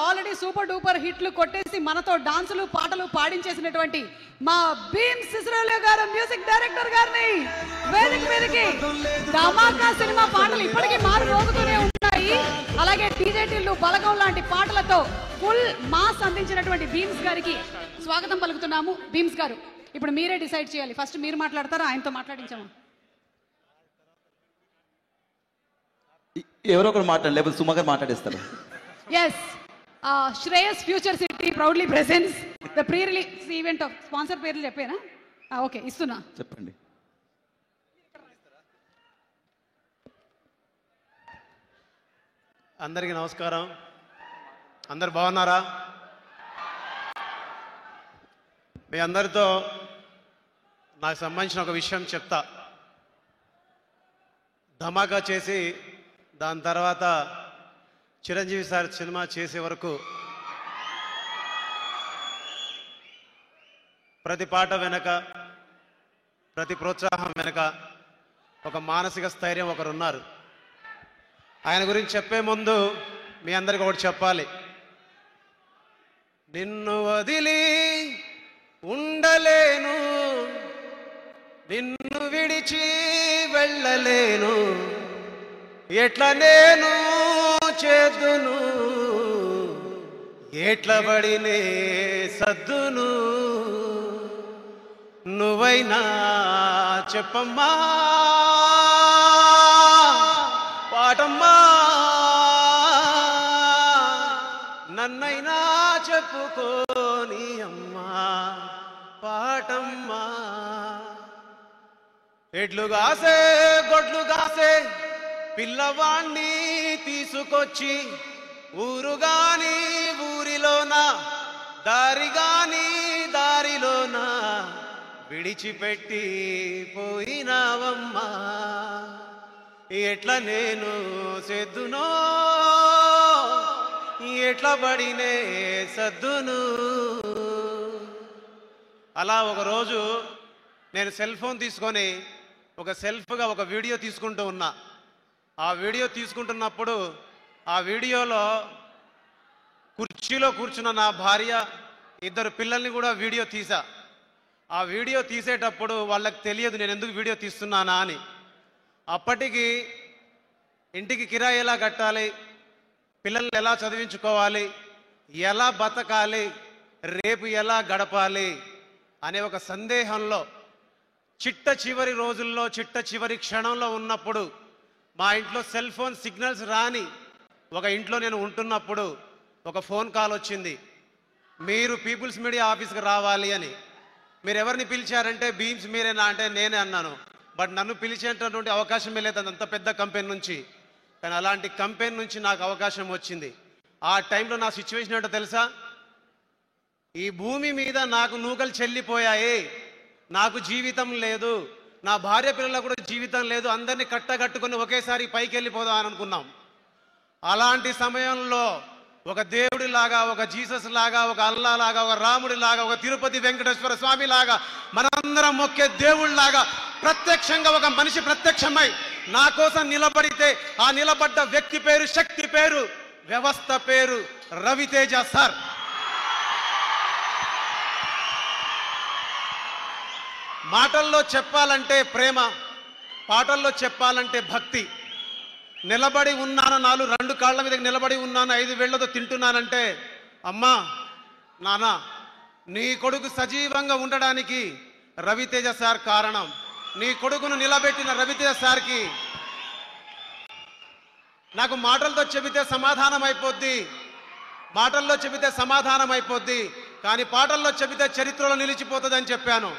Already super duper హిట్లు కొట్టేసి మనతో డాన్సులు పాటలు పాడించేసినటువంటి మా భీమ్ సిసిరోలియో గారు మ్యూజిక్ డైరెక్టర్ గారిని వేదిక మీదకి ధమాకా సినిమా పాటలు ఇప్పటికీ మారు మోగుతూనే ఉన్నాయి. అలాగే డీజేటీలు బలగం లాంటి పాటలతో ఫుల్ మాస్ అందించినటువంటి భీమ్స్ గారికి స్వాగతం పలుకుతున్నాము. భీమ్స్ గారు, ఇప్పుడు మీరే డిసైడ్ చేయాలి. ఫస్ట్ మీరు మాట్లాడతారా, ఆయనతో మాట్లాడించాము? ఎవరో ఒకరు మాట్లాడాలి, లేకపోతే సుమ గారు మాట్లాడేస్తారు. Yes, Shreyas future city proudly presents the pre release event of sponsor పేర్లు చెప్పేనా? ఓకే, ఇస్తున్నా, చెప్పండి. అందరికీ నమస్కారం. అందరు బాగున్నారా? మీ అందరితో నాకు సంబంధించిన ఒక విషయం చెప్తా. ధమాకా చేసి దాని తర్వాత చిరంజీవి సార్ సినిమా చేసే వరకు ప్రతి పాట వెనక, ప్రతి ప్రోత్సాహం వెనక ఒక మానసిక స్థైర్యం ఒకరున్నారు. ఆయన గురించి చెప్పే ముందు మీ అందరికీ ఒకటి చెప్పాలి. నిన్ను వదిలి ఉండలేను, నిన్ను విడిచి వెళ్ళలేను, ఎట్లా నేను చేద్దును, ఎట్ల పడినే సద్దును, నువ్వైనా చెప్పమ్మా పాటమ్మా, నన్నైనా చెప్పుకోని అమ్మా పాటమ్మా. ఎడ్లు గాసే గొడ్లు గాసే పిల్లవాణ్ణి తీసుకొచ్చి ఊరుగాని ఊరిలోన, దారిగాని దారిలోన విడిచిపెట్టి పోయినావమ్మా, ఎట్లా నేను సెద్దునో, ఎట్లా పడినే సద్దును. అలా ఒకరోజు నేను సెల్ ఫోన్ తీసుకొని ఒక సెల్ఫ్గా ఒక వీడియో తీసుకుంటూ ఉన్నా. ఆ వీడియో తీసుకుంటున్నప్పుడు ఆ వీడియోలో కుర్చీలో కూర్చున్న నా భార్య, ఇద్దరు పిల్లల్ని కూడా వీడియో తీసా. ఆ వీడియో తీసేటప్పుడు వాళ్ళకి తెలియదు నేను ఎందుకు వీడియో తీస్తున్నానా అని. అప్పటికి ఇంటికి కిరాయి ఎలా కట్టాలి, పిల్లల్ని ఎలా చదివించుకోవాలి, ఎలా బతకాలి, రేపు ఎలా గడపాలి అనే ఒక సందేహంలో చిట్ట చివరి రోజుల్లో, చిట్ట చివరి క్షణంలో ఉన్నప్పుడు, మా ఇంట్లో సెల్ ఫోన్ సిగ్నల్స్ రాని ఒక ఇంట్లో నేను ఉంటున్నప్పుడు ఒక ఫోన్ కాల్ వచ్చింది. మీరు పీపుల్స్ మీడియా ఆఫీస్కి రావాలి అని. మీరు ఎవరిని పిలిచారంటే భీమ్స్ మీరేనా అంటే నేనే అన్నాను. బట్ నన్ను పిలిచేటటువంటి అవకాశమే లేదు అంత పెద్ద కంపెనీ నుంచి. కానీ అలాంటి కంపెనీ నుంచి నాకు అవకాశం వచ్చింది. ఆ టైంలో నా సిచ్యువేషన్ ఏంటో తెలుసా? ఈ భూమి మీద నాకు నూకలు చెల్లిపోయాయి, నాకు జీవితం లేదు, నా భార్య పిల్లలకు కూడా జీవితం లేదు, అందరినీ కట్టగట్టుకుని ఒకేసారి పైకి వెళ్ళిపోదాం అని అనుకున్నాం. అలాంటి సమయంలో ఒక దేవుడి లాగా, ఒక జీసస్ లాగా, ఒక అల్లా లాగా, ఒక రాముడి లాగా, ఒక తిరుపతి వెంకటేశ్వర స్వామి లాగా, మనందరం మొక్కే దేవుళ్ళలాగా ప్రత్యక్షంగా ఒక మనిషి ప్రత్యక్షమై నా కోసం నిలబడితే, ఆ నిలబడ్డ వ్యక్తి పేరు, శక్తి పేరు, వ్యవస్థ పేరు రవితేజ సార్. మాటల్లో చెప్పాలంటే ప్రేమ, పాటల్లో చెప్పాలంటే భక్తి. నిలబడి ఉన్నాను, రెండు కాళ్ళ మీద నిలబడి ఉన్నాను, 5 వేళ్లతో తింటున్నానంటే, అమ్మా నాన్న నీ కొడుకు సజీవంగా ఉండడానికి రవితేజ సార్ కారణం. నీ కొడుకును నిలబెట్టిన రవితేజ సార్కి నాకు మాటలతో చెబితే సమాధానం అయిపోద్ది, మాటల్లో చెబితే సమాధానం అయిపోద్ది, కానీ పాటల్లో చెబితే చరిత్రలో నిలిచిపోతుంది అని చెప్పాను.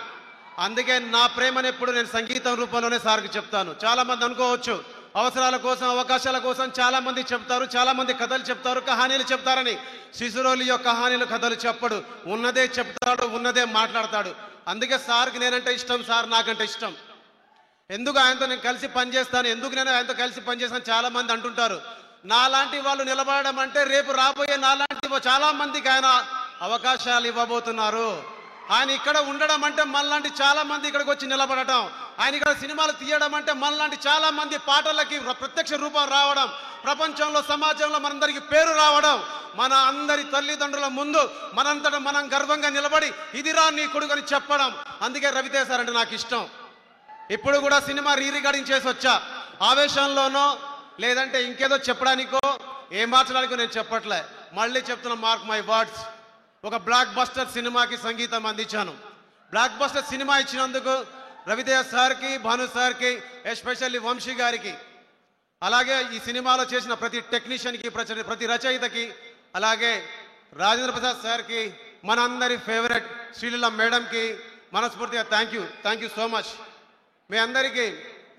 అందుకే నా ప్రేమను ఎప్పుడు నేను సంగీతం రూపంలోనే సార్కి చెప్తాను. చాలా మంది అనుకోవచ్చు అవసరాల కోసం, అవకాశాల కోసం చాలా మంది చెప్తారు, చాలా మంది కథలు చెప్తారు, కహానీలు చెప్తారని. సిసిరోలియో కహానీలు, కథలు చెప్పడు, ఉన్నదే చెప్తాడు, ఉన్నదే మాట్లాడతాడు. అందుకే సార్కి నేనంటే ఇష్టం, సార్ నాకంటే ఇష్టం. ఎందుకు ఆయనతో నేను కలిసి పనిచేస్తాను, ఎందుకు నేను ఆయనతో కలిసి పనిచేస్తాను చాలా మంది అంటుంటారు. నాలాంటి వాళ్ళు నిలబడడం అంటే రేపు రాబోయే నాలాంటి చాలా మందికి ఆయన అవకాశాలు ఇవ్వబోతున్నారు. ఆయన ఇక్కడ ఉండడం అంటే మనలాంటి చాలా మంది ఇక్కడికి వచ్చి నిలబడటం, ఆయన ఇక్కడ సినిమాలు తీయడం అంటే మనలాంటి చాలా మంది పాటలకి ప్రత్యక్ష రూపం రావడం, ప్రపంచంలో సమాజంలో మనందరికీ పేరు రావడం, మన అందరి తల్లిదండ్రుల ముందు మనంతట మనం గర్వంగా నిలబడి ఇదిరా నీ కొడుకు అని చెప్పడం. అందుకే రవితేజ సార్ అంటే నాకు ఇష్టం. ఇప్పుడు కూడా సినిమా రికార్డింగ్ చేసి వచ్చా. ఆవేశంలోనో లేదంటే ఇంకేదో చెప్పడానికో ఏం మార్చడానికో నేను చెప్పట్లే. మళ్ళీ చెప్తున్నా, మార్క్ మై వర్డ్స్. ఒక బ్లాక్ బస్టర్ సినిమాకి సంగీతం అందించాను. బ్లాక్ బస్టర్ సినిమా ఇచ్చినందుకు రవితేజ సార్కి, భాను సార్కి, ఎస్పెషల్లీ వంశీ గారికి, అలాగే ఈ సినిమాలో చేసిన ప్రతి టెక్నీషియన్కి, ప్రతి రచయితకి, అలాగే రాజేంద్ర ప్రసాద్ సార్కి, మనందరి ఫేవరెట్ శ్రీలీల మేడంకి మనస్ఫూర్తిగా థ్యాంక్ యూ సో మచ్. మీ అందరికీ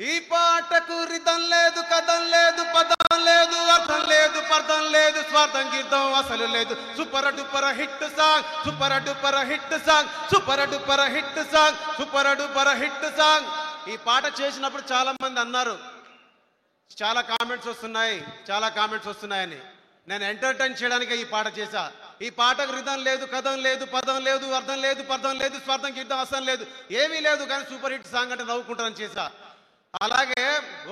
ఈ పాటకు రితం లేదు, కథం లేదు, పదం లేదు, అర్థం లేదు, పర్థం లేదు, స్వార్థం గీతం అసలు లేదు. Super duper hit song, super duper hit song, super duper hit song, super duper hit song. ఈ పాట చేసినప్పుడు చాలా మంది అన్నారు, చాలా కామెంట్స్ వస్తున్నాయని. నేను ఎంటర్టైన్ చేయడానికి ఈ పాట చేశా. ఈ పాటకు రిధం లేదు, కథం లేదు, పదం లేదు, అర్థం లేదు, పర్థం లేదు, స్వార్థం గీతం అసలు లేదు, ఏమీ లేదు, కానీ సూపర్ హిట్ సాంగ్ అంటే నవ్వుకుంటానని చేశా. అలాగే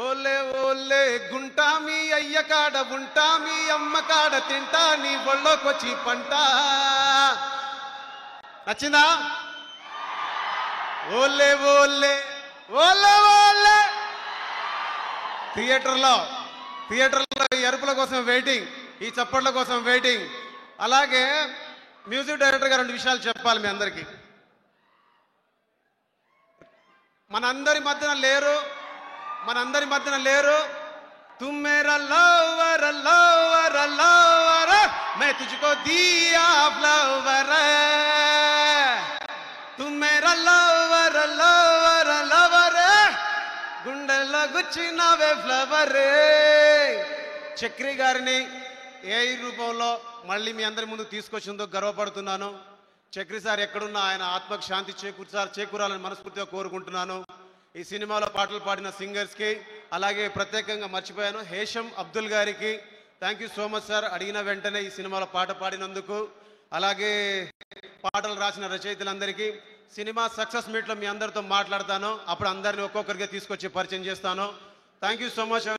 ఓలే ఓలే గుంటా మీ అయ్య కాడ ఉంటా, మీ అమ్మ కాడ తింటా, నీ ఒళ్ళోకొచ్చి పంట. నచ్చిందా? ఓలే ఓలే ఓలే ఓలే. థియేటర్లో ఈ అరుపుల కోసం వెయిటింగ్, ఈ చప్పట్ల కోసం వెయిటింగ్. అలాగే మ్యూజిక్ డైరెక్టర్ గారు 2 విషయాలు చెప్పాలి మీ అందరికీ. మనందరి మధ్యన లేరు. తుమ్ మేరా లవర్ లవర్ లవర్, मैं तुझको दिया फ्लावर, तुम मेरा लवर लवर लवर, గుండెల్లో గుచ్చినవే ఫ్లవర్. చక్రి గారిని ఏ రూపంలో మళ్ళీ మీ అందరి ముందు తీసుకొచ్చిందో గర్వపడుతున్నాను. చక్రి సార్ ఎక్కడున్నా ఆయన ఆత్మకు శాంతి చేకూరాలని మనస్ఫూర్తిగా కోరుకుంటున్నాను. ఈ సినిమాలో పాటలు పాడిన సింగర్స్కి, అలాగే ప్రత్యేకంగా మర్చిపోయాను హేషం అబ్దుల్ గారికి thank you so much sir. అడిగిన వెంటనే ఈ సినిమాలో పాట పాడినందుకు. అలాగే పాటలు రాసిన రచయితలందరికీ. సినిమా సక్సెస్ మీట్లో మీ అందరితో మాట్లాడతాను. అప్పుడు అందరిని ఒక్కొక్కరిగా తీసుకొచ్చి పరిచయం చేస్తాను. Thank you so much.